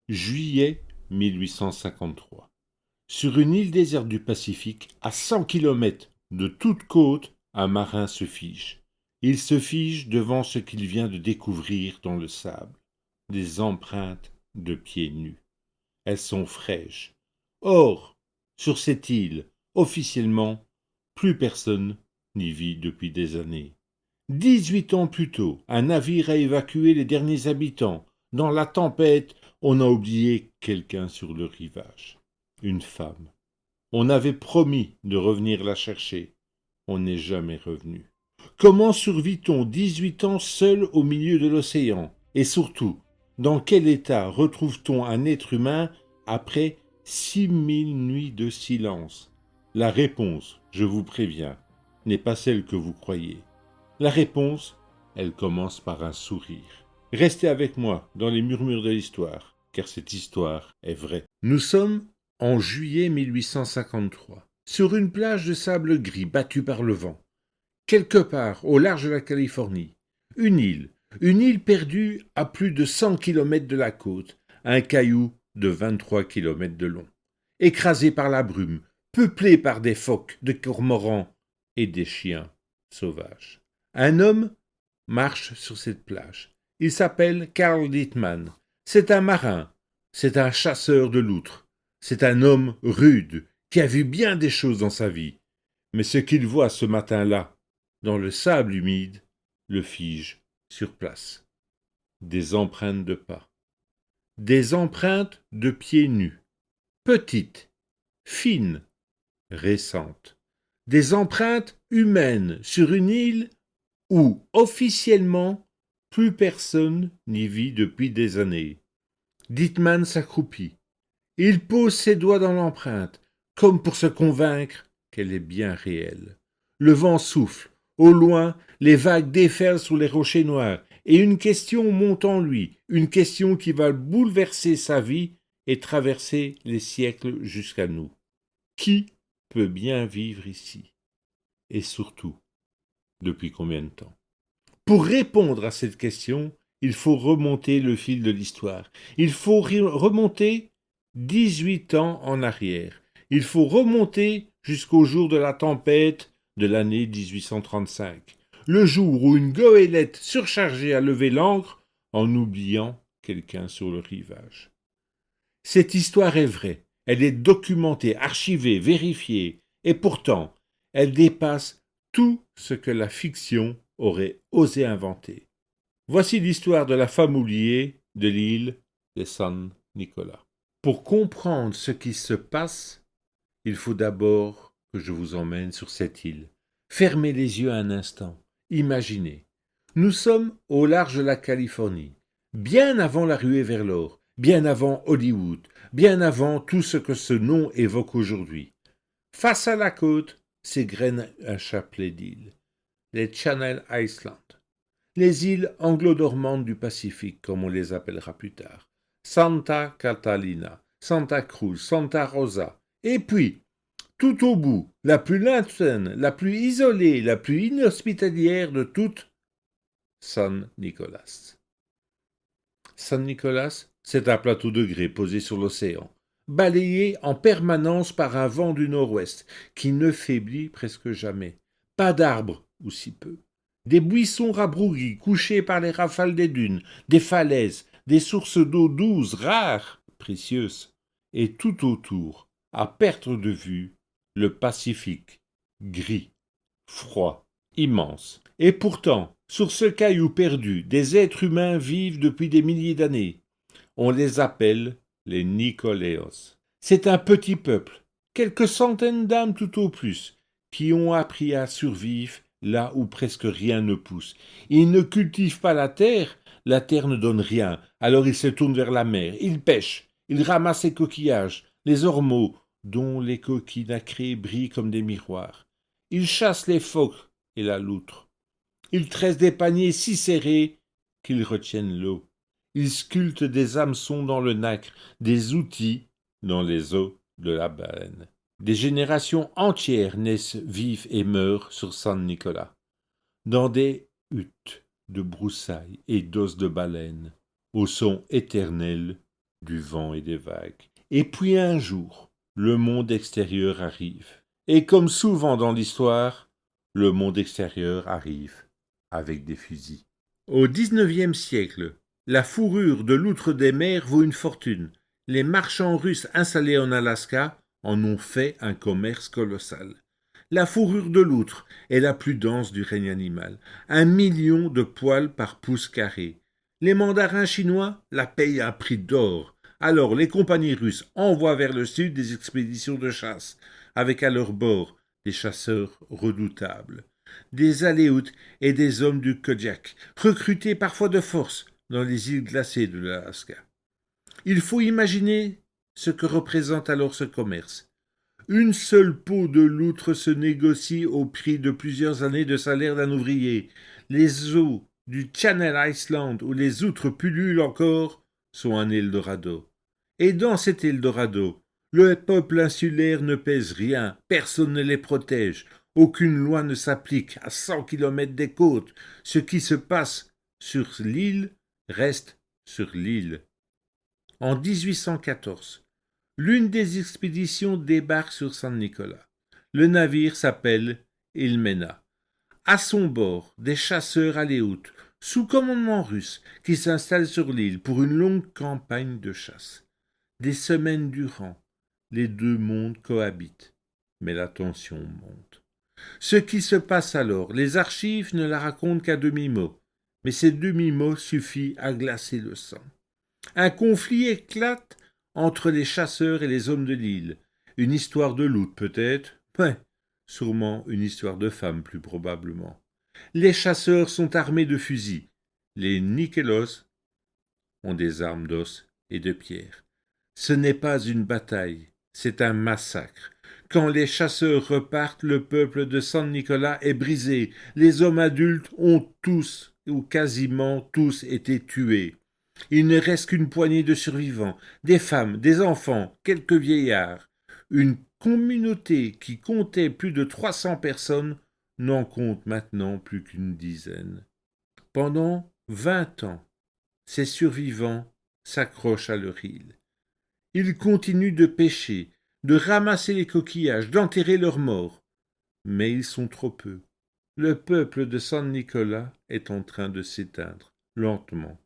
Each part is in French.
Juillet 1853. Sur une île déserte du Pacifique, à 100 kilomètres de toute côte, un marin se fige. Il se fige devant ce qu'il vient de découvrir dans le sable, des empreintes de pieds nus. Elles sont fraîches. Or, sur cette île, officiellement, plus personne n'y vit depuis des années. 18 ans plus tôt, un navire a évacué les derniers habitants. Dans la tempête, on a oublié quelqu'un sur le rivage. Une femme. On avait promis de revenir la chercher. On n'est jamais revenu. Comment survit-on 18 ans seul au milieu de l'océan? Et surtout, dans quel état retrouve-t-on un être humain après 6000 nuits de silence? La réponse, je vous préviens, n'est pas celle que vous croyez. La réponse, elle commence par un sourire. Restez avec moi dans les murmures de l'histoire, car cette histoire est vraie. Nous sommes en juillet 1853, sur une plage de sable gris battue par le vent, quelque part au large de la Californie. Une île perdue à plus de 100 kilomètres de la côte, un caillou de 23 kilomètres de long, écrasée par la brume, peuplée par des phoques, des cormorans et des chiens sauvages. Un homme marche sur cette plage. Il s'appelle Carl Dittmann. C'est un marin, c'est un chasseur de loutres, c'est un homme rude qui a vu bien des choses dans sa vie. Mais ce qu'il voit ce matin-là, dans le sable humide, le fige sur place. Des empreintes de pas. Des empreintes de pieds nus. Petites, fines, récentes. Des empreintes humaines sur une île où, officiellement, plus personne n'y vit depuis des années. Dittmann s'accroupit. Il pose ses doigts dans l'empreinte, comme pour se convaincre qu'elle est bien réelle. Le vent souffle. Au loin, les vagues déferlent sur les rochers noirs, et une question monte en lui, une question qui va bouleverser sa vie et traverser les siècles jusqu'à nous. Qui peut bien vivre ici? Et surtout, depuis combien de temps? Pour répondre à cette question, il faut remonter le fil de l'histoire. Il faut remonter 18 ans en arrière. Il faut remonter jusqu'au jour de la tempête de l'année 1835. Le jour où une goélette surchargée a levé l'ancre en oubliant quelqu'un sur le rivage. Cette histoire est vraie. Elle est documentée, archivée, vérifiée. Et pourtant, elle dépasse tout ce que la fiction aurait osé inventer. Voici l'histoire de la femme oubliée de l'île de San Nicolas. Pour comprendre ce qui se passe, il faut d'abord que je vous emmène sur cette île. Fermez les yeux un instant. Imaginez. Nous sommes au large de la Californie, bien avant la ruée vers l'or, bien avant Hollywood, bien avant tout ce que ce nom évoque aujourd'hui. Face à la côte s'égrène un chapelet d'îles, les Channel Islands, les îles anglo-dormantes du Pacifique, comme on les appellera plus tard, Santa Catalina, Santa Cruz, Santa Rosa, et puis, tout au bout, la plus lointaine, la plus isolée, la plus inhospitalière de toutes, San Nicolas. San Nicolas, c'est un plateau de grès posé sur l'océan, balayé en permanence par un vent du nord-ouest qui ne faiblit presque jamais. Pas d'arbres, ou si peu. Des buissons rabrouis couchés par les rafales des dunes, des falaises, des sources d'eau douce, rares, précieuses, et tout autour, à perte de vue, le Pacifique, gris, froid, immense. Et pourtant, sur ce caillou perdu, des êtres humains vivent depuis des milliers d'années. On les appelle les Nicoléos. C'est un petit peuple, quelques centaines d'âmes tout au plus, qui ont appris à survivre là où presque rien ne pousse. Ils ne cultivent pas la terre ne donne rien, alors ils se tournent vers la mer, ils pêchent, ils ramassent les coquillages, les ormeaux, dont les coquilles nacrées brillent comme des miroirs. Ils chassent les phoques et la loutre. Ils tressent des paniers si serrés qu'ils retiennent l'eau. Ils sculptent des hameçons dans le nacre, des outils dans les os de la baleine. Des générations entières naissent, vivent et meurent sur San Nicolas, dans des huttes de broussailles et d'os de baleine, au son éternel du vent et des vagues. Et puis un jour, le monde extérieur arrive. Et comme souvent dans l'histoire, le monde extérieur arrive avec des fusils. Au XIXe siècle, la fourrure de l'outre des mers vaut une fortune. Les marchands russes installés en Alaska en ont fait un commerce colossal. La fourrure de loutre est la plus dense du règne animal. 1 million de poils par pouce carré. Les mandarins chinois la payent à un prix d'or. Alors les compagnies russes envoient vers le sud des expéditions de chasse, avec à leur bord des chasseurs redoutables, des Aléoutes et des hommes du Kodiak, recrutés parfois de force dans les îles glacées de l'Alaska. Il faut imaginer ce que représente alors ce commerce. Une seule peau de loutre se négocie au prix de plusieurs années de salaire d'un ouvrier. Les eaux du Channel Island, où les outres pullulent encore, sont un Eldorado. Et dans cet Eldorado, le peuple insulaire ne pèse rien, personne ne les protège, aucune loi ne s'applique à 100 kilomètres des côtes. Ce qui se passe sur l'île reste sur l'île. En 1814, l'une des expéditions débarque sur San Nicolas. Le navire s'appelle Ilmena. À son bord, des chasseurs aléoutes, sous commandement russe, qui s'installent sur l'île pour une longue campagne de chasse. Des semaines durant, les deux mondes cohabitent, mais la tension monte. Ce qui se passe alors, les archives ne la racontent qu'à demi-mot, mais ces demi-mots suffisent à glacer le sang. Un conflit éclate entre les chasseurs et les hommes de l'île. Une histoire de loup, peut-être? Ouais, sûrement une histoire de femme, plus probablement. Les chasseurs sont armés de fusils. Les Nikelos ont des armes d'os et de pierre. Ce n'est pas une bataille, c'est un massacre. Quand les chasseurs repartent, le peuple de San Nicolas est brisé. Les hommes adultes ont tous, ou quasiment tous, été tués. Il ne reste qu'une poignée de survivants, des femmes, des enfants, quelques vieillards. Une communauté qui comptait plus de 300 personnes n'en compte maintenant plus qu'une dizaine. Pendant 20 ans, ces survivants s'accrochent à leur île. Ils continuent de pêcher, de ramasser les coquillages, d'enterrer leurs morts. Mais ils sont trop peu. Le peuple de San Nicolas est en train de s'éteindre, lentement,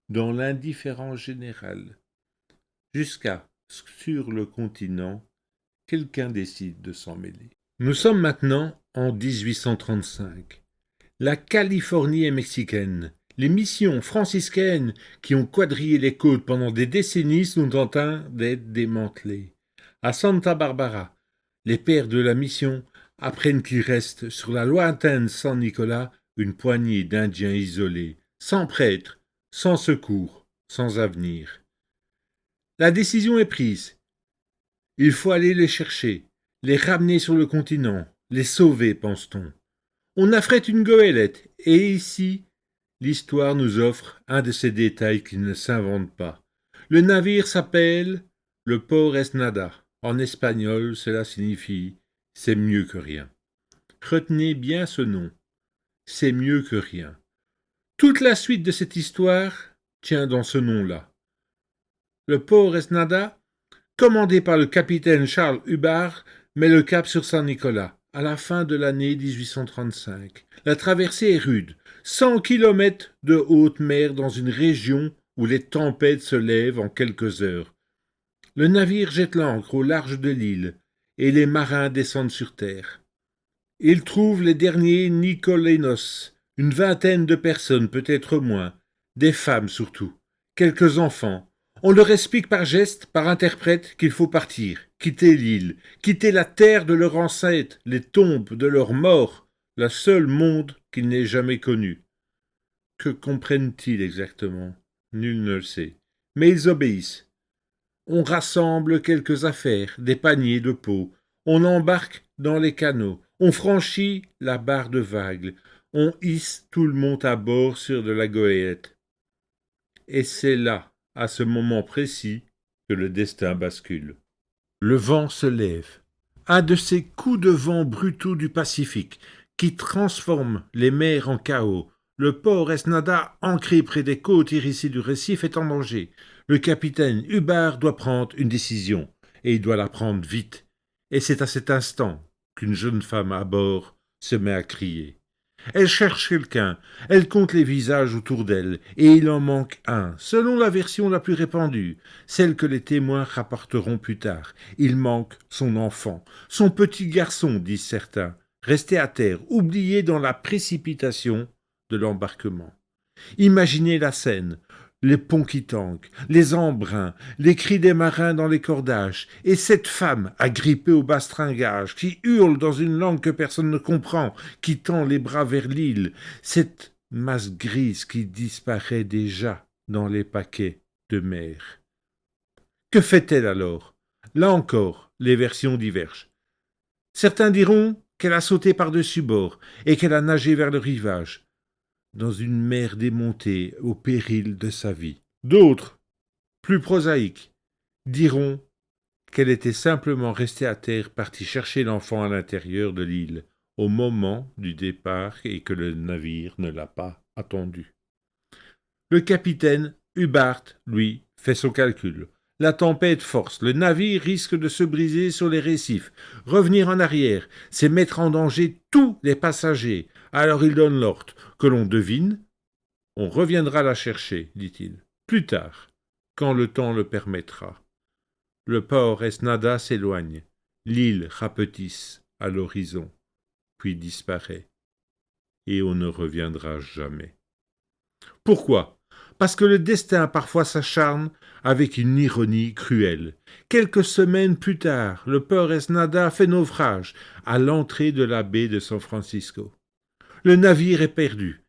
dans l'indifférence générale, jusqu'à, sur le continent, quelqu'un décide de s'en mêler. Nous sommes maintenant en 1835. La Californie est mexicaine. Les missions franciscaines qui ont quadrillé les côtes pendant des décennies sont en train d'être démantelées. À Santa Barbara, les pères de la mission apprennent qu'il reste sur la lointaine San Nicolas une poignée d'Indiens isolés, sans prêtres, sans secours, sans avenir. La décision est prise. Il faut aller les chercher, les ramener sur le continent, les sauver, pense-t-on. On affrète une goélette, et ici, l'histoire nous offre un de ces détails qui ne s'inventent pas. Le navire s'appelle le Port Esnada. En espagnol, cela signifie « c'est mieux que rien ». Retenez bien ce nom. C'est mieux que rien. Toute la suite de cette histoire tient dans ce nom-là. Le Port Esnada, commandé par le capitaine Charles Hubbard, met le cap sur San Nicolas, à la fin de l'année 1835. La traversée est rude, 100 kilomètres de haute mer dans une région où les tempêtes se lèvent en quelques heures. Le navire jette l'ancre au large de l'île, et les marins descendent sur terre. Ils trouvent les derniers Nicolanos, une vingtaine de personnes, peut-être moins, des femmes surtout, quelques enfants. On leur explique par geste, par interprète, qu'il faut partir, quitter l'île, quitter la terre de leurs ancêtres, les tombes de leurs morts, le seul monde qu'ils n'aient jamais connu. Que comprennent-ils exactement? Nul ne le sait. Mais ils obéissent. On rassemble quelques affaires, des paniers de peau. On embarque dans les canots. On franchit la barre de vagues. On hisse tout le monde à bord sur de la goélette. Et c'est là, à ce moment précis, que le destin bascule. Le vent se lève. Un de ces coups de vent brutaux du Pacifique qui transforment les mers en chaos. Le port Esnada, ancré près des côtes hérissées du récif, est en danger. Le capitaine Hubbard doit prendre une décision, et il doit la prendre vite. Et c'est à cet instant qu'une jeune femme à bord se met à crier. Elle cherche quelqu'un, elle compte les visages autour d'elle, et il en manque un, selon la version la plus répandue, celle que les témoins rapporteront plus tard. Il manque son enfant, son petit garçon, disent certains, resté à terre, oublié dans la précipitation de l'embarquement. Imaginez la scène, les ponts qui tanguent, les embruns, les cris des marins dans les cordages, et cette femme agrippée au bastringage, qui hurle dans une langue que personne ne comprend, qui tend les bras vers l'île, cette masse grise qui disparaît déjà dans les paquets de mer. Que fait-elle alors? Là encore, les versions divergent. Certains diront qu'elle a sauté par-dessus bord et qu'elle a nagé vers le rivage, dans une mer démontée au péril de sa vie. D'autres, plus prosaïques, diront qu'elle était simplement restée à terre, partie chercher l'enfant à l'intérieur de l'île, au moment du départ, et que le navire ne l'a pas attendu. Le capitaine Hubbard, lui, fait son calcul. La tempête force, le navire risque de se briser sur les récifs. Revenir en arrière, c'est mettre en danger tous les passagers. Alors il donne l'ordre que l'on devine. On reviendra la chercher, dit-il, plus tard, quand le temps le permettra. Le port Esnada s'éloigne, l'île rapetisse à l'horizon, puis disparaît, et on ne reviendra jamais. Pourquoi? Parce que le destin parfois s'acharne avec une ironie cruelle. Quelques semaines plus tard, le port Esnada fait naufrage à l'entrée de la baie de San Francisco. Le navire est perdu,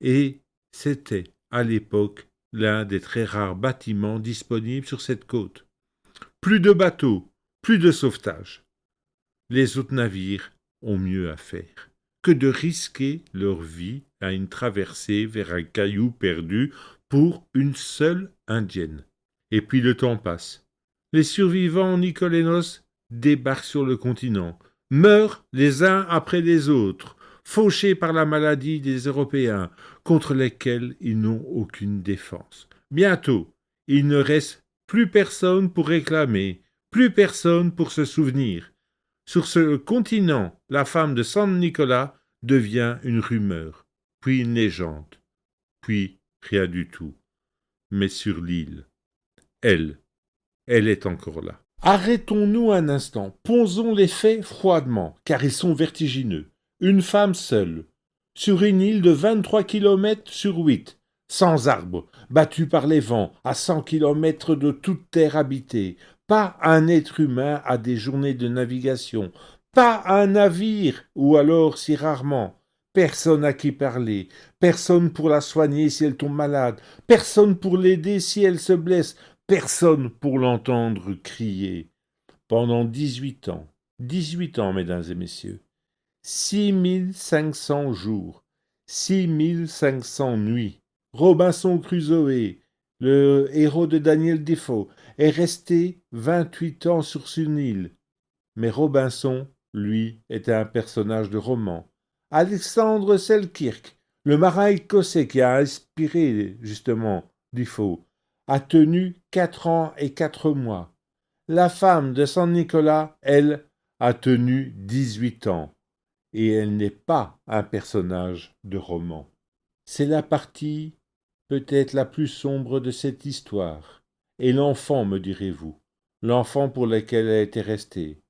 et c'était, à l'époque, l'un des très rares bâtiments disponibles sur cette côte. Plus de bateaux, plus de sauvetage. Les autres navires ont mieux à faire que de risquer leur vie à une traversée vers un caillou perdu pour une seule indienne. Et puis le temps passe. Les survivants nicolénos débarquent sur le continent, meurent les uns après les autres, fauchés par la maladie des Européens, contre lesquels ils n'ont aucune défense. Bientôt, il ne reste plus personne pour réclamer, plus personne pour se souvenir. Sur ce continent, la femme de San Nicolas devient une rumeur, puis une légende, puis rien du tout. Mais sur l'île, elle est encore là. Arrêtons-nous un instant, posons les faits froidement, car ils sont vertigineux. Une femme seule, sur une île de 23 kilomètres sur 8, sans arbres, battue par les vents, à 100 kilomètres de toute terre habitée, pas un être humain à des journées de navigation, pas un navire, ou alors si rarement, personne à qui parler, personne pour la soigner si elle tombe malade, personne pour l'aider si elle se blesse, personne pour l'entendre crier. Pendant 18 ans, mesdames et messieurs, 6500 jours, 6500 nuits, Robinson Crusoe, le héros de Daniel Defoe, est resté 28 ans sur une île. Mais Robinson, lui, était un personnage de roman. Alexandre Selkirk, le marin écossais qui a inspiré justement Defoe, a tenu 4 ans et 4 mois. La femme de San Nicolas, elle, a tenu 18 ans. Et elle n'est pas un personnage de roman. C'est la partie peut-être la plus sombre de cette histoire. Et l'enfant, me direz-vous, l'enfant pour lequel elle était restée.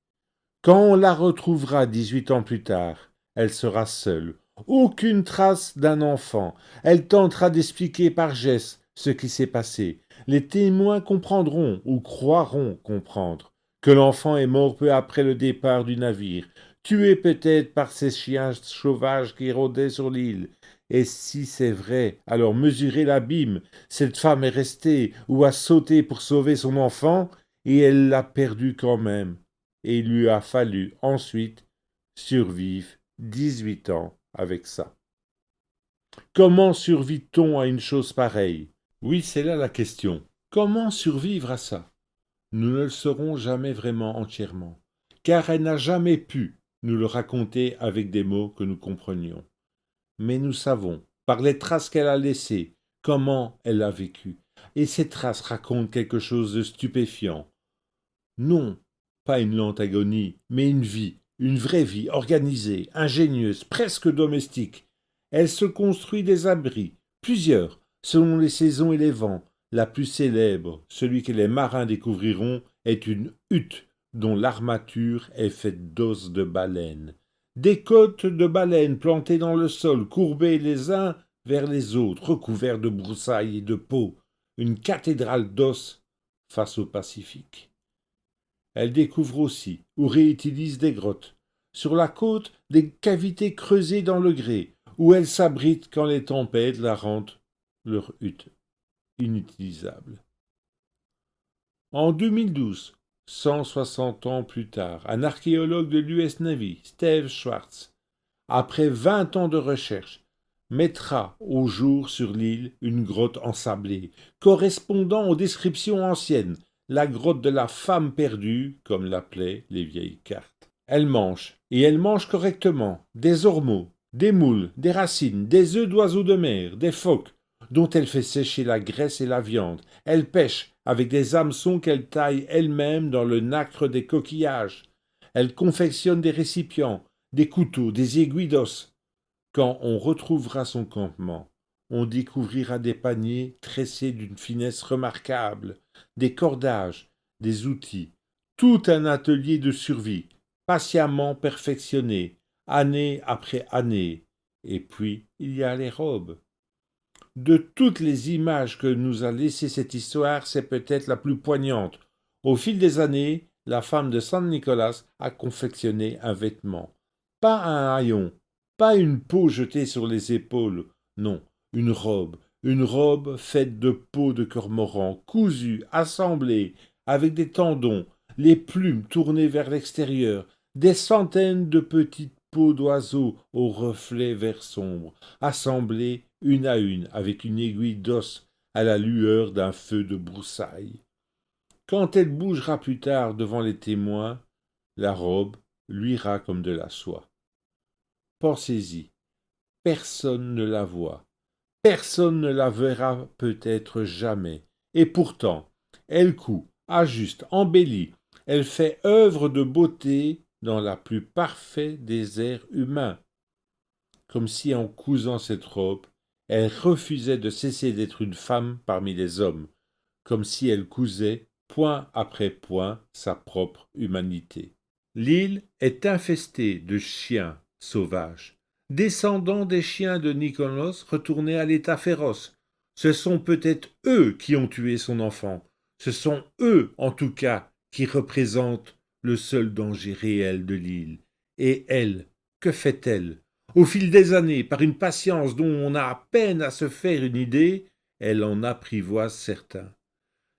Quand on la retrouvera 18 ans plus tard, elle sera seule. Aucune trace d'un enfant. Elle tentera d'expliquer par gestes ce qui s'est passé. Les témoins comprendront ou croiront comprendre que l'enfant est mort peu après le départ du navire, tué peut-être par ces chiens sauvages qui rôdaient sur l'île. Et si c'est vrai, alors mesurez l'abîme. Cette femme est restée ou a sauté pour sauver son enfant, et elle l'a perdu quand même. Et il lui a fallu ensuite survivre 18 ans avec ça. Comment survit-on à une chose pareille? Oui, c'est là la question. Comment survivre à ça? Nous ne le saurons jamais vraiment entièrement, car elle n'a jamais pu nous le raconter avec des mots que nous comprenions. Mais nous savons, par les traces qu'elle a laissées, comment elle a vécu. et ces traces racontent quelque chose de stupéfiant. Non, pas une lente agonie, mais une vie, une vraie vie, organisée, ingénieuse, presque domestique. Elle se construit des abris, plusieurs, selon les saisons et les vents. La plus célèbre, celui que les marins découvriront, est une hutte dont l'armature est faite d'os de baleine. Des côtes de baleine plantées dans le sol, courbées les uns vers les autres, recouverts de broussailles et de peaux. Une cathédrale d'os face au Pacifique. Elle découvre aussi, ou réutilise des grottes. Sur la côte, des cavités creusées dans le grès, où elle s'abrite quand les tempêtes la rendent leur hutte inutilisable. En 2012, 160 ans plus tard, un archéologue de l'US Navy, Steve Schwartz, après 20 ans de recherche, mettra au jour sur l'île une grotte ensablée, correspondant aux descriptions anciennes, la grotte de la femme perdue, comme l'appelaient les vieilles cartes. Elle mange, et elle mange correctement, des ormeaux, des moules, des racines, des œufs d'oiseaux de mer, des phoques, dont elle fait sécher la graisse et la viande. Elle pêche avec des hameçons qu'elle taille elle-même dans le nacre des coquillages. Elle confectionne des récipients, des couteaux, des aiguilles d'os. Quand on retrouvera son campement, on découvrira des paniers tressés d'une finesse remarquable, des cordages, des outils, tout un atelier de survie, patiemment perfectionné, année après année. Et puis, il y a les robes. De toutes les images que nous a laissées cette histoire, c'est peut-être la plus poignante. Au fil des années, la femme de San Nicolas a confectionné un vêtement. Pas un haillon, pas une peau jetée sur les épaules, non, une robe faite de peau de cormoran, cousue, assemblée, avec des tendons, les plumes tournées vers l'extérieur, des centaines de petites peaux d'oiseaux aux reflets vert sombre, assemblées une à une avec une aiguille d'os à la lueur d'un feu de broussailles. Quand elle bougera plus tard devant les témoins, la robe luira comme de la soie. Pensez-y, personne ne la voit, personne ne la verra peut-être jamais, et pourtant, elle coud, ajuste, embellit, elle fait œuvre de beauté dans la plus parfaite des airs humains, comme si en cousant cette robe, elle refusait de cesser d'être une femme parmi les hommes, comme si elle cousait, point après point, sa propre humanité. L'île est infestée de chiens sauvages, descendants des chiens de Nicolas retournés à l'état féroce. Ce sont peut-être eux qui ont tué son enfant. Ce sont eux, en tout cas, qui représentent le seul danger réel de l'île. Et elle, que fait-elle? Au fil des années, par une patience dont on a à peine à se faire une idée, elle en apprivoise certains.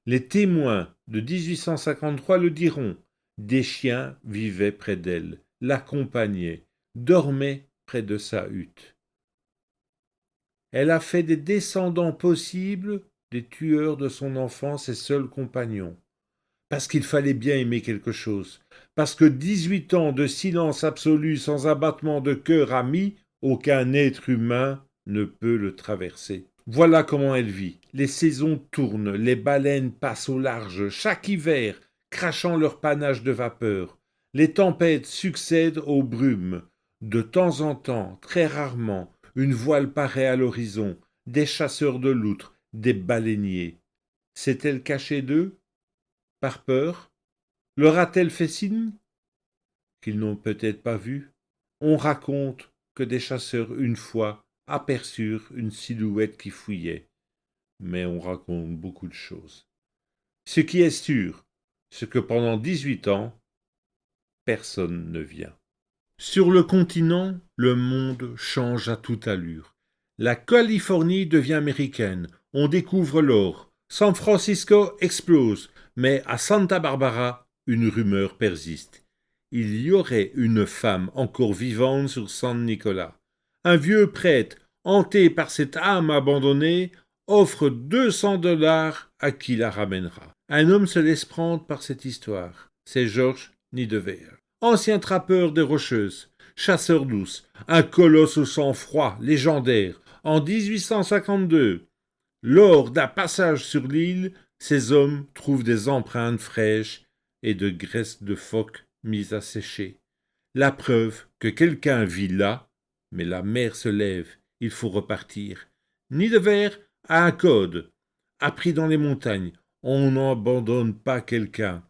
Les témoins de 1853 le diront. Des chiens vivaient près d'elle, l'accompagnaient, dormaient près de sa hutte. Elle a fait des descendants possibles des tueurs de son enfant ses seuls compagnons. Parce qu'il fallait bien aimer quelque chose, parce que 18 ans de silence absolu sans abattement de cœur ami, aucun être humain ne peut le traverser. Voilà comment elle vit. Les saisons tournent, les baleines passent au large, chaque hiver, crachant leur panache de vapeur. Les tempêtes succèdent aux brumes. De temps en temps, très rarement, une voile paraît à l'horizon, des chasseurs de loutres, des baleiniers. S'est-elle cachée d'eux? Par peur? Leur a-t-elle fait signe? Qu'ils n'ont peut-être pas vu? On raconte que des chasseurs une fois aperçurent une silhouette qui fouillait. Mais on raconte beaucoup de choses. Ce qui est sûr, c'est que pendant 18 ans, personne ne vient. Sur le continent, le monde change à toute allure. La Californie devient américaine, on découvre l'or. San Francisco explose, mais à Santa Barbara, une rumeur persiste. Il y aurait une femme encore vivante sur San Nicolas. Un vieux prêtre, hanté par cette âme abandonnée, offre 200 $ à qui la ramènera. Un homme se laisse prendre par cette histoire. C'est Georges Niederwehr. Ancien trappeur des Rocheuses, chasseur d'ours, un colosse au sang froid, légendaire. En 1852, Lors d'un passage sur l'île, ces hommes trouvent des empreintes fraîches et de graisse de phoque mise à sécher. La preuve que quelqu'un vit là, mais la mer se lève, il faut repartir. Nidever a un code, appris dans les montagnes. On n'abandonne pas quelqu'un.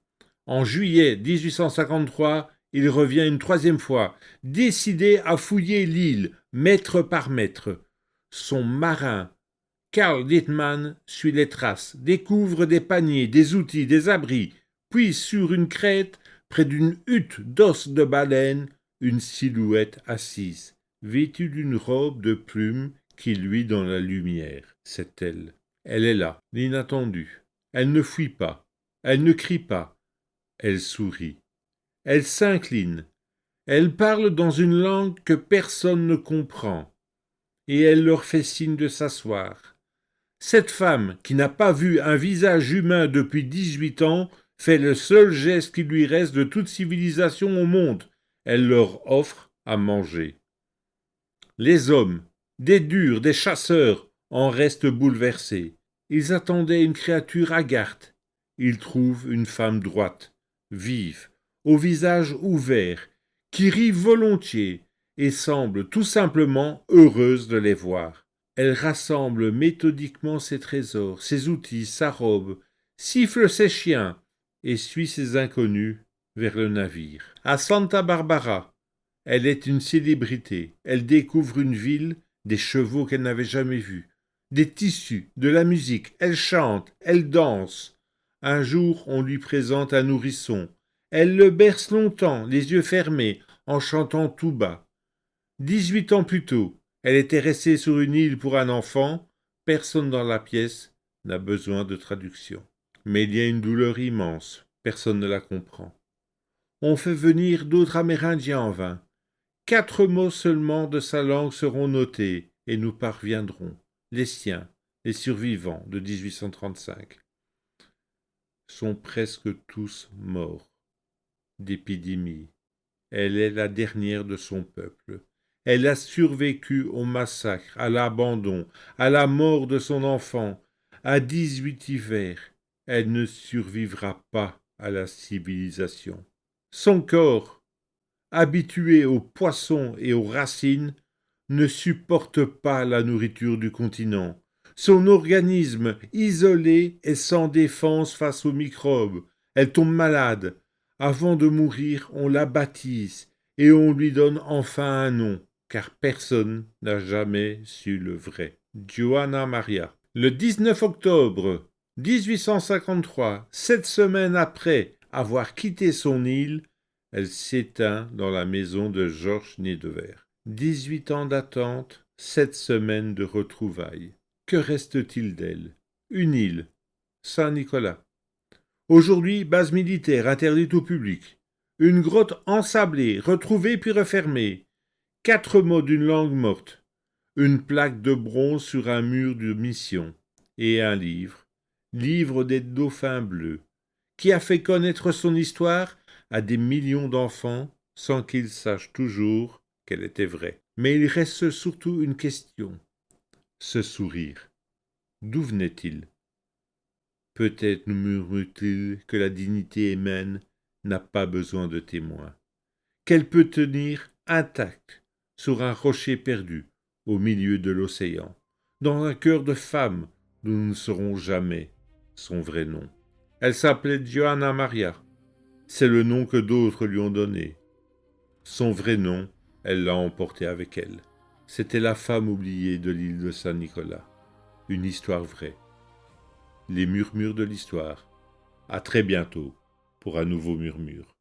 En juillet 1853, il revient une troisième fois, décidé à fouiller l'île, mètre par mètre. Son marin, Karl Dittmann, suit les traces, découvre des paniers, des outils, des abris, puis sur une crête, près d'une hutte d'os de baleine, une silhouette assise, vêtue d'une robe de plumes qui luit dans la lumière. C'est elle. Elle est là, l'inattendue. Elle ne fuit pas. Elle ne crie pas. Elle sourit. Elle s'incline. Elle parle dans une langue que personne ne comprend. Et elle leur fait signe de s'asseoir. Cette femme, qui n'a pas vu un visage humain depuis 18 ans, fait le seul geste qui lui reste de toute civilisation au monde. Elle leur offre à manger. Les hommes, des durs, des chasseurs, en restent bouleversés. Ils attendaient une créature hagarte. Ils trouvent une femme droite, vive, au visage ouvert, qui rit volontiers et semble tout simplement heureuse de les voir. Elle rassemble méthodiquement ses trésors, ses outils, sa robe, siffle ses chiens et suit ses inconnus vers le navire. À Santa Barbara, elle est une célébrité. Elle découvre une ville, des chevaux qu'elle n'avait jamais vus, des tissus, de la musique. Elle chante, elle danse. Un jour, on lui présente un nourrisson. Elle le berce longtemps, les yeux fermés, en chantant tout bas. 18 ans plus tôt, elle était restée sur une île pour un enfant. Personne dans la pièce n'a besoin de traduction. Mais il y a une douleur immense. Personne ne la comprend. On fait venir d'autres Amérindiens en vain. 4 mots seulement de sa langue seront notés et nous parviendrons. Les siens, les survivants de 1835, sont presque tous morts d'épidémie. Elle est la dernière de son peuple. Elle a survécu au massacre, à l'abandon, à la mort de son enfant, à 18 hivers. Elle ne survivra pas à la civilisation. Son corps, habitué aux poissons et aux racines, ne supporte pas la nourriture du continent. Son organisme, isolé, est sans défense face aux microbes. Elle tombe malade. Avant de mourir, on la baptise et on lui donne enfin un nom, car personne n'a jamais su le vrai. Johanna Maria. Le 19 octobre 1853, 7 semaines après avoir quitté son île, elle s'éteint dans la maison de Georges Nidever. 18 ans d'attente, 7 semaines de retrouvailles. Que reste-t-il d'elle? Une île, Saint-Nicolas. Aujourd'hui, base militaire interdite au public. Une grotte ensablée, retrouvée puis refermée. 4 mots d'une langue morte. Une plaque de bronze sur un mur de mission. Et un livre, Livre des dauphins bleus, qui a fait connaître son histoire à des millions d'enfants sans qu'ils sachent toujours qu'elle était vraie. Mais il reste surtout une question. Ce sourire, d'où venait-il? Peut-être nous murmure-t-il que la dignité humaine n'a pas besoin de témoins, qu'elle peut tenir intacte sur un rocher perdu au milieu de l'océan, dans un cœur de femme dont nous ne saurons jamais son vrai nom. Elle s'appelait Johanna Maria. C'est le nom que d'autres lui ont donné. Son vrai nom, elle l'a emporté avec elle. C'était la femme oubliée de l'île de Saint-Nicolas. Une histoire vraie. Les murmures de l'histoire. À très bientôt pour un nouveau murmure.